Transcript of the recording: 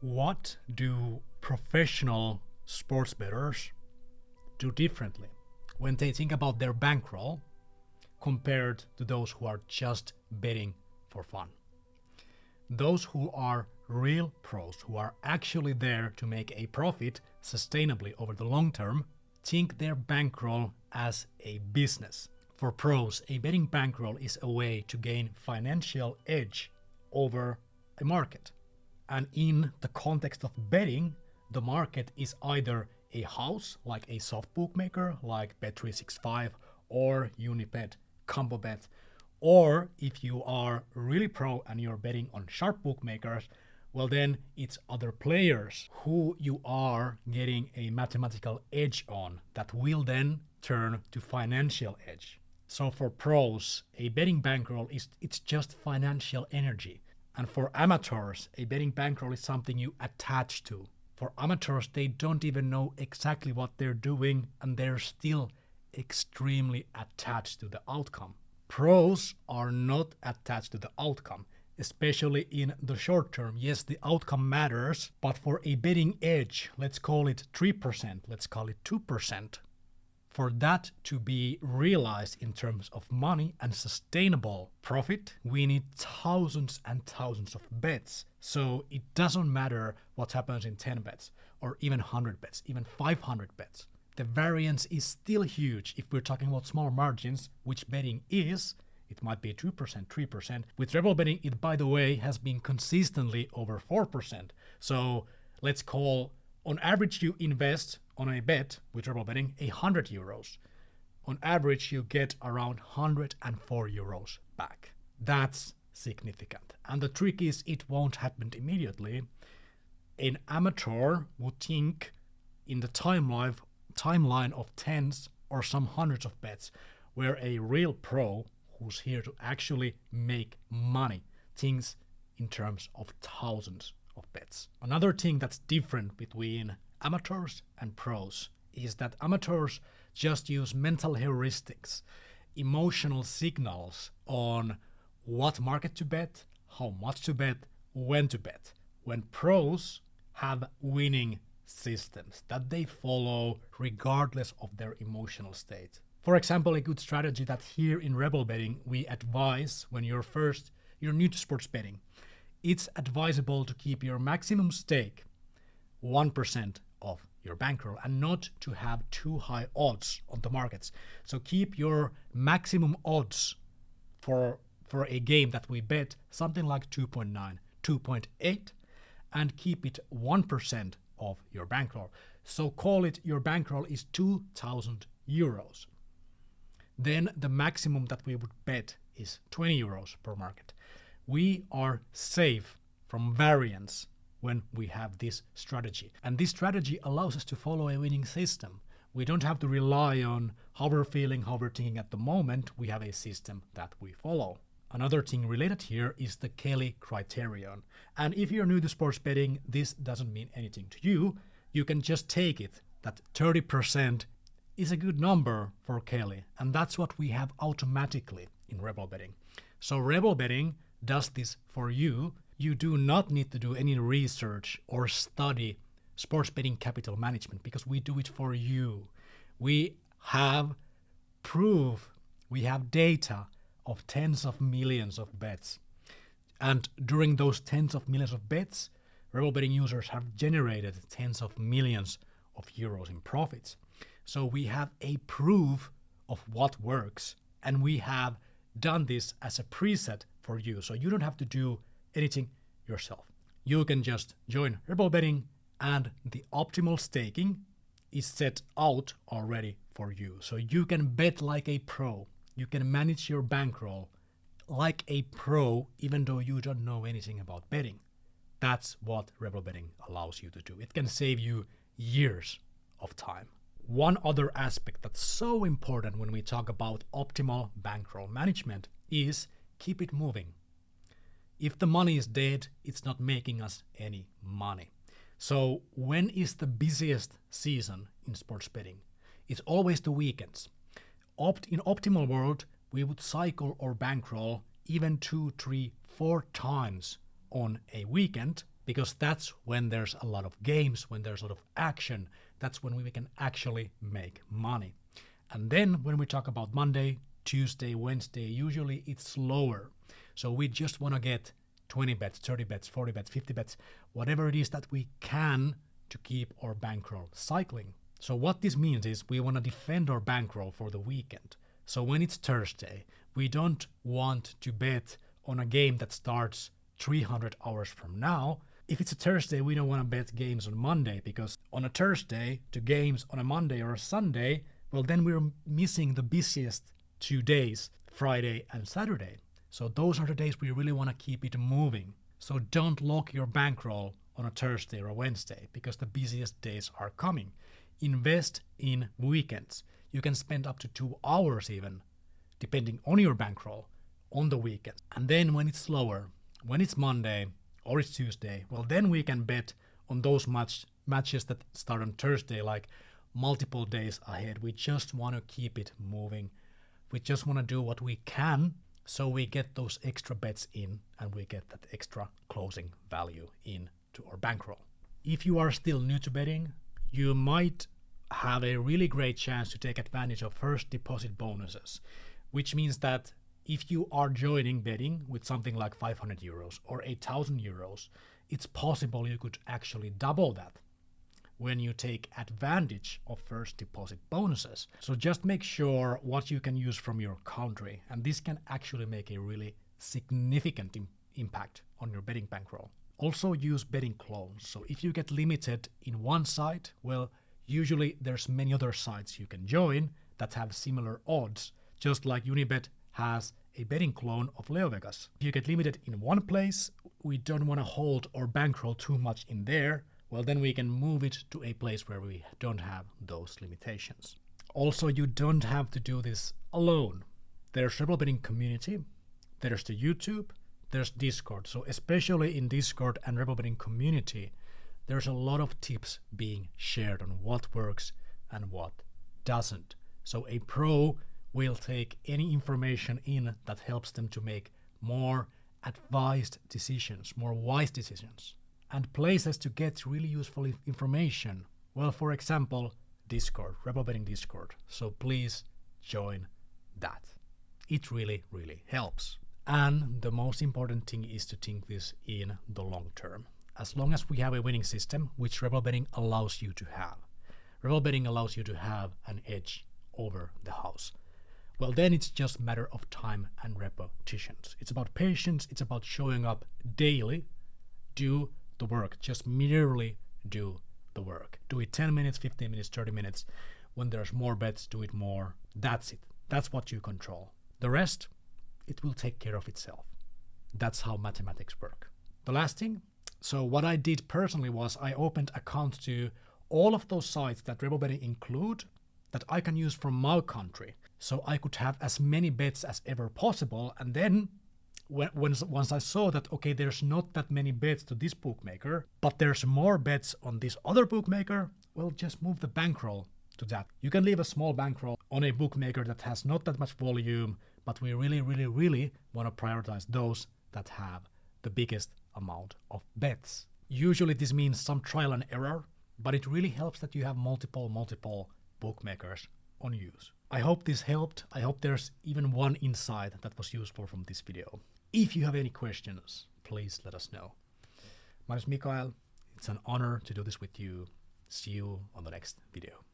What do professional sports bettors do differently when they think about their bankroll compared to those who are just betting for fun? Those who are real pros, who are actually there to make a profit sustainably over the long term, think their bankroll as a business. For pros, a betting bankroll is a way to gain financial edge over a market. And in the context of betting, the market is either a house, like a soft bookmaker, like Bet365 or Unibet, ComboBet, or if you are really pro and you're betting on sharp bookmakers, well then it's other players who you are getting a mathematical edge on that will then turn to financial edge. So for pros, a betting bankroll it's just financial energy. And for amateurs, a betting bankroll is something you attach to. For amateurs, they don't even know exactly what they're doing and they're still extremely attached to the outcome. Pros are not attached to the outcome, especially in the short term. Yes, the outcome matters, but for a betting edge, let's call it 3%, let's call it 2%, for that to be realized in terms of money and sustainable profit, we need thousands and thousands of bets. So it doesn't matter what happens in 10 bets or even 100 bets, even 500 bets. The variance is still huge if we're talking about small margins, which betting is. It might be 2%, 3%. With rebel betting, it, by the way, has been consistently over 4%. So let's call, on average, you invest on a bet with rebel betting 100 euros. On average, you get around 104 euros back. That's significant. And the trick is it won't happen immediately. An amateur would think in the timeline of tens or some hundreds of bets, where a real pro who's here to actually make money thinks in terms of thousands of bets. Another thing that's different between amateurs and pros is that amateurs just use mental heuristics, emotional signals on what market to bet, how much to bet, when to bet. When pros have winning systems that they follow regardless of their emotional state. For example, a good strategy that here in Rebel Betting we advise when you're new to sports betting, it's advisable to keep your maximum stake 1% of your bankroll and not to have too high odds on the markets. So keep your maximum odds for a game that we bet something like 2.9, 2.8, and keep it 1% of your bankroll. So call it your bankroll is 2,000 euros. Then the maximum that we would bet is 20 euros per market. We are safe from variance when we have this strategy. And this strategy allows us to follow a winning system. We don't have to rely on how we're feeling, how we're thinking at the moment. We have a system that we follow. Another thing related here is the Kelly criterion. And if you're new to sports betting, this doesn't mean anything to you. You can just take it that 30% is a good number for Kelly. And that's what we have automatically in Rebel Betting. So Rebel Betting does this for you. You do not need to do any research or study sports betting capital management because we do it for you. We have proof, we have data of tens of millions of bets. And during those tens of millions of bets, Rebel Betting users have generated tens of millions of euros in profits. So we have a proof of what works, and we have done this as a preset for you. So you don't have to do anything yourself. You can just join Rebel Betting, and the optimal staking is set out already for you. So you can bet like a pro. You can manage your bankroll like a pro, even though you don't know anything about betting. That's what Rebel Betting allows you to do. It can save you years of time. One other aspect that's so important when we talk about optimal bankroll management is keep it moving. If the money is dead, it's not making us any money. So when is the busiest season in sports betting? It's always the weekends. In optimal world, we would cycle or bankroll even 2, 3, 4 times on a weekend because that's when there's a lot of games, when there's a lot of action. That's when we can actually make money. And then when we talk about Monday, Tuesday, Wednesday, usually it's slower. So we just want to get 20 bets, 30 bets, 40 bets, 50 bets, whatever it is that we can to keep our bankroll cycling. So what this means is we want to defend our bankroll for the weekend. So when it's Thursday, we don't want to bet on a game that starts 300 hours from now. If it's a Thursday, we don't want to bet games on Monday, because on a Thursday to games on a Monday or a Sunday, well, then we're missing the busiest 2 days, Friday and Saturday. So those are the days we really want to keep it moving. So don't lock your bankroll on a Thursday or a Wednesday, because the busiest days are coming. Invest in weekends. You can spend up to 2 hours even, depending on your bankroll, on the weekend. And then when it's slower, when it's Monday or it's Tuesday, well, then we can bet on those matches that start on Thursday, like multiple days ahead. We just want to keep it moving. We just want to do what we can so we get those extra bets in and we get that extra closing value into our bankroll. If you are still new to betting, you might have a really great chance to take advantage of first deposit bonuses, which means that if you are joining betting with something like 500 euros or 1,000 euros, it's possible you could actually double that when you take advantage of first deposit bonuses. So just make sure what you can use from your country, and this can actually make a really significant impact on your betting bankroll. Also use betting clones. So if you get limited in one site, well, usually there's many other sites you can join that have similar odds, just like Unibet has a betting clone of LeoVegas. If you get limited in one place, we don't want to hold or bankroll too much in there. Well, then we can move it to a place where we don't have those limitations. Also, you don't have to do this alone. There's Rebel Betting community, there's the YouTube, there's Discord. So especially in Discord and Rebel Betting community, there's a lot of tips being shared on what works and what doesn't. So a pro will take any information in that helps them to make more advised decisions, more wise decisions. And places to get really useful information. Well, for example, Discord, Rebel Betting Discord. So please join that. It really, really helps. And the most important thing is to think this in the long term. As long as we have a winning system, which Rebel Betting allows you to have. Rebel Betting allows you to have an edge over the house. Well, then it's just a matter of time and repetitions. It's about patience. It's about showing up daily. Do the work. Just merely do the work. Do it 10 minutes, 15 minutes, 30 minutes. When there's more bets, do it more. That's it. That's what you control. The rest, it will take care of itself. That's how mathematics work. The last thing, so what I did personally was I opened accounts to all of those sites that Rebel Betting include that I can use from my country. So I could have as many bets as ever possible. And then once I saw that, okay, there's not that many bets to this bookmaker, but there's more bets on this other bookmaker, well, just move the bankroll to that. You can leave a small bankroll on a bookmaker that has not that much volume, but we really, really, really want to prioritize those that have the biggest amount of bets. Usually this means some trial and error, but it really helps that you have multiple bookmakers on use. I hope this helped. I hope there's even one insight that was useful from this video. If you have any questions, please let us know. My name is Mikael. It's an honor to do this with you. See you on the next video.